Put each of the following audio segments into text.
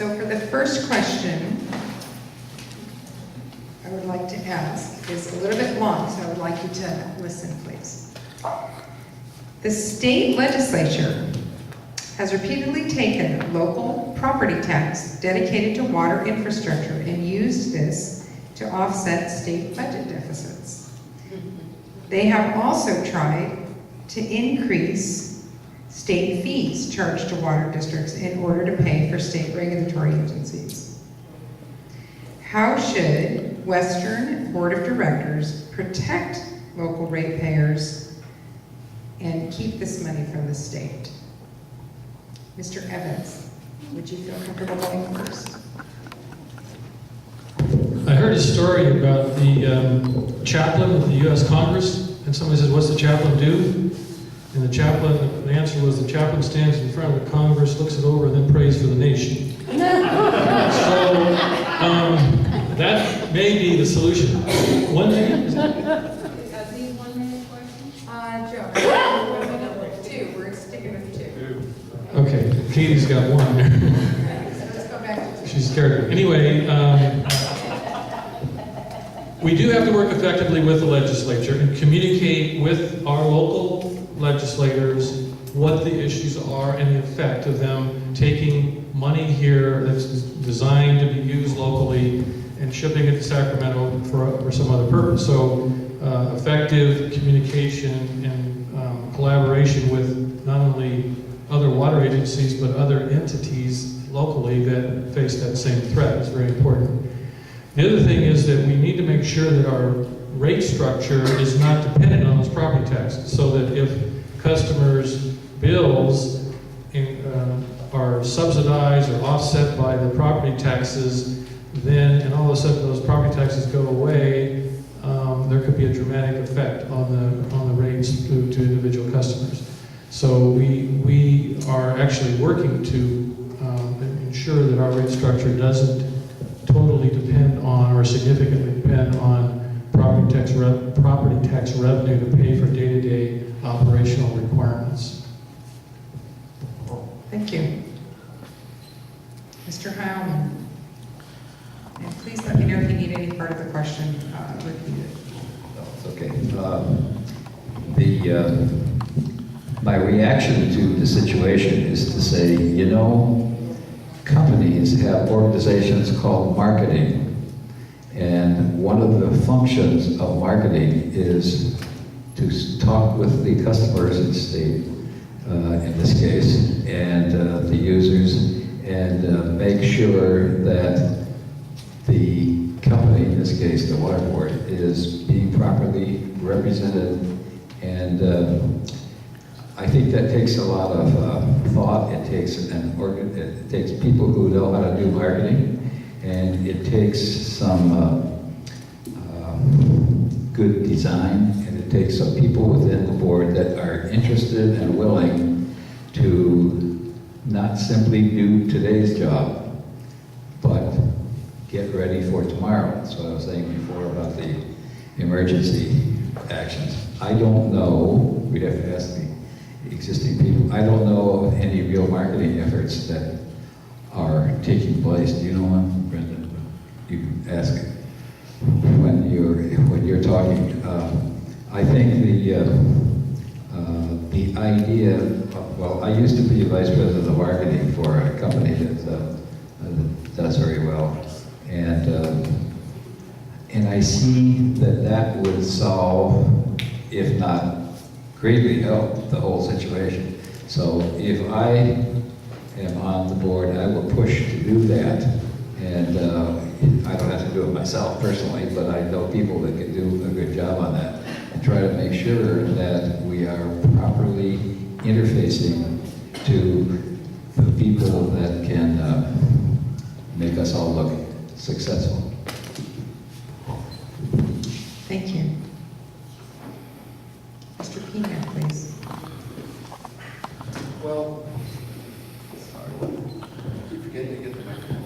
So for the first question, I would like to ask is a little bit long, so I would like you to listen, please. The state legislature has repeatedly taken local property tax dedicated to water infrastructure and used this to offset state budget deficits. They have also tried to increase state fees charged to water districts in order to pay for state regulatory agencies. How should Western Board of Directors protect local ratepayers and keep this money from the state? Mr. Evans, would you feel comfortable going first? I heard a story about the chaplain of the U.S. Congress, and somebody says, "What's the chaplain do?" And the answer was, the chaplain stands in front of the Congress, looks it over, and then prays for the nation. So that may be the solution. 1 minute? Are these 1 minute questions? Joe, 1 minute, 2. We're sticking with 2. Okay, Katie's got one. So let's go back to 2. She's scared. Anyway, we do have to work effectively with the legislature and communicate with our local legislators what the issues are and the effect of them taking money here that's designed to be used locally and shipping it to Sacramento for some other purpose. So effective communication and collaboration with not only other water agencies but other entities locally that face that same threat is very important. The other thing is that we need to make sure that our rate structure is not dependent on those property taxes, so that if customers' bills are subsidized or offset by the property taxes, then, and all of a sudden those property taxes go away, there could be a dramatic effect on the rates to individual customers. So we are actually working to ensure that our rate structure doesn't totally depend on or significantly depend on property tax revenue to pay for day-to-day operational requirements. Thank you. Mr. Heilman. And please let me know if you need any part of the question repeated. No, it's okay. My reaction to the situation is to say, you know, companies have organizations called marketing, and one of the functions of marketing is to talk with the customers in the state, in this case, and the users, and make sure that the company, in this case the water board, is being properly represented. And I think that takes a lot of thought. It takes people who know how to do marketing, and it takes some good design, and it takes some people within the board that are interested and willing to not simply do today's job, but get ready for tomorrow. That's what I was saying before about the emergency actions. I don't know, we'd have to ask the existing people, I don't know of any real marketing efforts that are taking place. Do you know one, Brenda? You can ask when you're talking. I think the idea of, well, I used to be vice president of marketing for a company that does very well, and I see that would solve, if not greatly help, the whole situation. So if I am on the board, I will push to do that, and I don't have to do it myself personally, but I know people that can do a good job on that, and try to make sure that we are properly interfacing to the people that can make us all look successful. Thank you. Mr. Pena, please. Well, sorry, keep forgetting to get the microphone.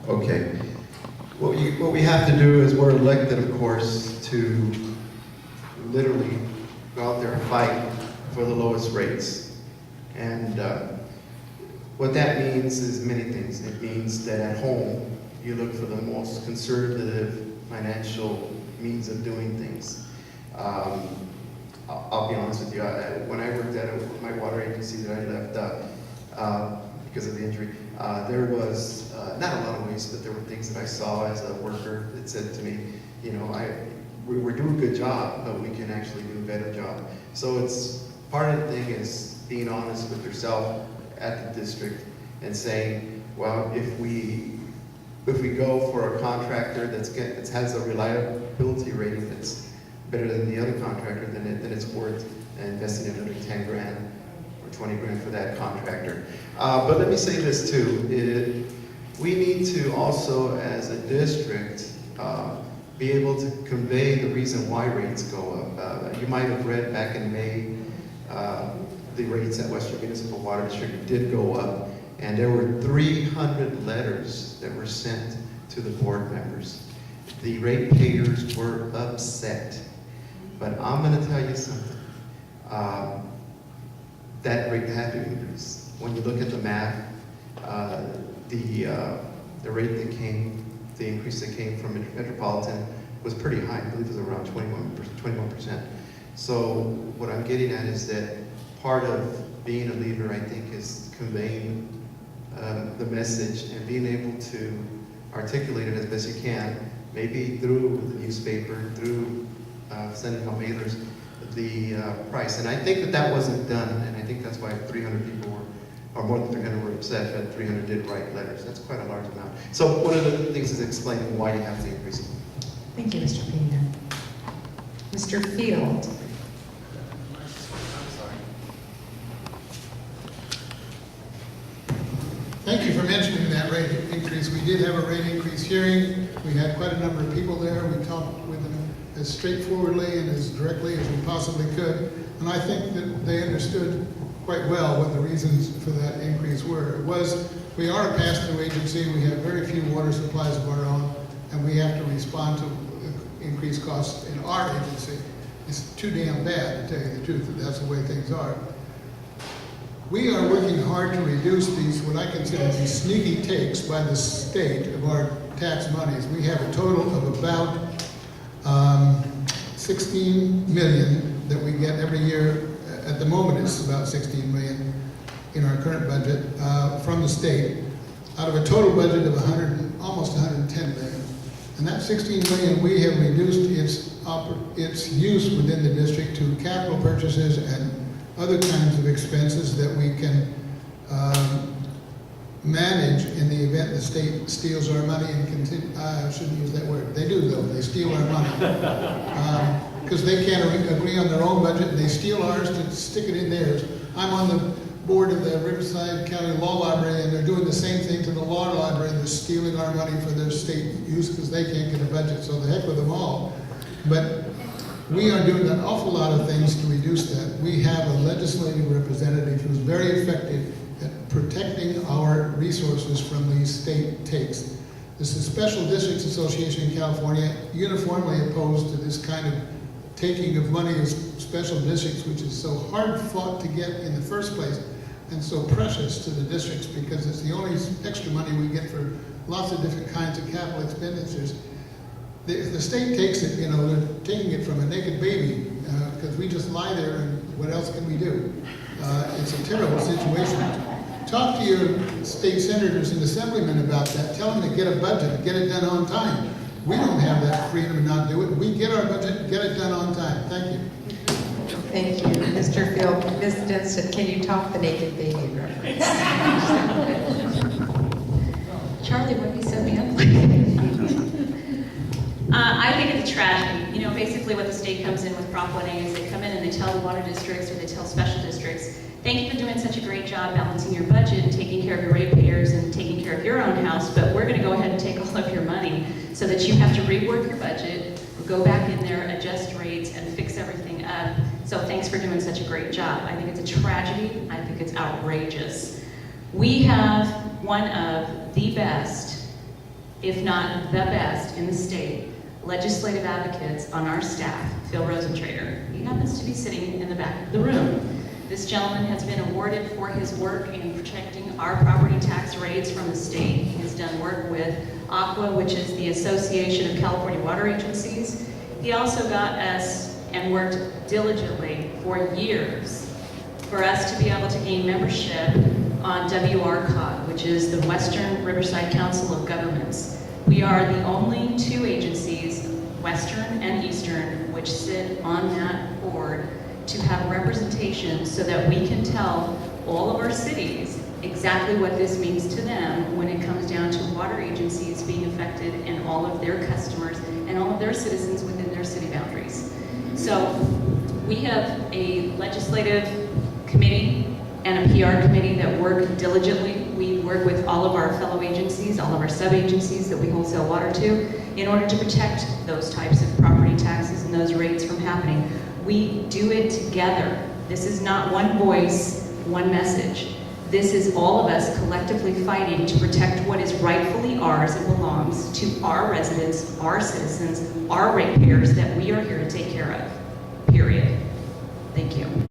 Okay. What we have to do is we're elected, of course, to literally go out there and fight for the lowest rates. And What that means is many things. It means that at home, you look for the most conservative financial means of doing things. I'll be honest with you, when I worked at my water agency that I left because of the injury, there was not a lot of ways, but there were things that I saw as a worker that said to me, you know, we're doing a good job, but we can actually do a better job. So it's part of the thing is being honest with yourself at the district and saying, well, if we go for a contractor that has a reliability rating that's better than the other contractor, then it's worth investing another 10 grand or 20 grand for that contractor. But let me say this too, we need to also, as a district, be able to convey the reason why rates go up. You might have read back in May, the rates at Western Municipal Water District did go up, and there were 300 letters that were sent to the board members. The ratepayers were upset. But I'm going to tell you something. That rate had to increase. When you look at the math, the rate that came, the increase that came from Metropolitan was pretty high. I believe it was around 21%. So what I'm getting at is that part of being a leader, I think, is conveying the message and being able to articulate it as best you can, maybe through the newspaper, through sending out mailers, the price. And I think that wasn't done, and I think that's why 300 people were, or more than 300 were upset that 300 did write letters. That's quite a large amount. So one of the things is explaining why you have to increase it. Thank you, Mr. Pena. Mr. Field. Thank you for mentioning that rate increase. We did have a rate increase hearing. We had quite a number of people there. We talked with them as straightforwardly and as directly as we possibly could. And I think that they understood quite well what the reasons for that increase were. We are a pass-through agency. We have very few water supplies of our own, and we have to respond to increased costs in our agency. It's too damn bad, to tell you the truth, that that's the way things are. We are working hard to reduce these, what I consider these sneaky takes by the state of our tax monies. We have a total of about 16 million that we get every year. At the moment, it's about 16 million in our current budget from the state, out of a total budget of almost 110 million. And that 16 million, we have reduced its use within the district to capital purchases and other kinds of expenses that we can manage in the event the state steals our money and continue. I shouldn't use that word. They do, though. They steal our money. Because they can't agree on their own budget, and they steal ours to stick it in theirs. I'm on the board of the Riverside County Law Library, and they're doing the same thing to the law library. They're stealing our money for their state use because they can't get a budget, so the heck with them all. But we are doing an awful lot of things to reduce that. We have a legislative representative who's very effective at protecting our resources from these state takes. This is Special Districts Association in California, uniformly opposed to this kind of taking of money of special districts, which is so hard fought to get in the first place and so precious to the districts because it's the only extra money we get for lots of different kinds of capital expenditures. If the state takes it, you know, they're taking it from a naked baby because we just lie there and what else can we do? It's a terrible situation. Talk to your state senators and assemblymen about that. Tell them to get a budget and get it done on time. We don't have that freedom to not do it. We get our budget, get it done on time. Thank you. Thank you, Mr. Field. Ms. Denston, can you top the naked baby reference? Charlie, what you said, man? I think it's a tragedy. You know, basically what the state comes in with Prop 1A is they come in and they tell the water districts or they tell special districts, thank you for doing such a great job balancing your budget and taking care of your ratepayers and taking care of your own house, but we're going to go ahead and take all of your money so that you have to rework your budget, go back in there, adjust rates, and fix everything up. So thanks for doing such a great job. I think it's a tragedy. I think it's outrageous. We have one of the best, if not the best, in the state, legislative advocates on our staff, Phil Rosentrader. He happens to be sitting in the back of the room. This gentleman has been awarded for his work in protecting our property tax rates from the state. He has done work with ACWA, which is the Association of California Water Agencies. He also got us and worked diligently for years for us to be able to gain membership on WRCOG, which is the Western Riverside Council of Governments. We are the only two agencies, Western and Eastern, which sit on that board to have representation so that we can tell all of our cities exactly what this means to them when it comes down to water agencies being affected and all of their customers and all of their citizens within their city boundaries. So we have a legislative committee and a PR committee that work diligently. We work with all of our fellow agencies, all of our sub-agencies that we wholesale water to, in order to protect those types of property taxes and those rates from happening. We do it together. This is not one voice, one message. This is all of us collectively fighting to protect what is rightfully ours and belongs to our residents, our citizens, our ratepayers that we are here to take care of.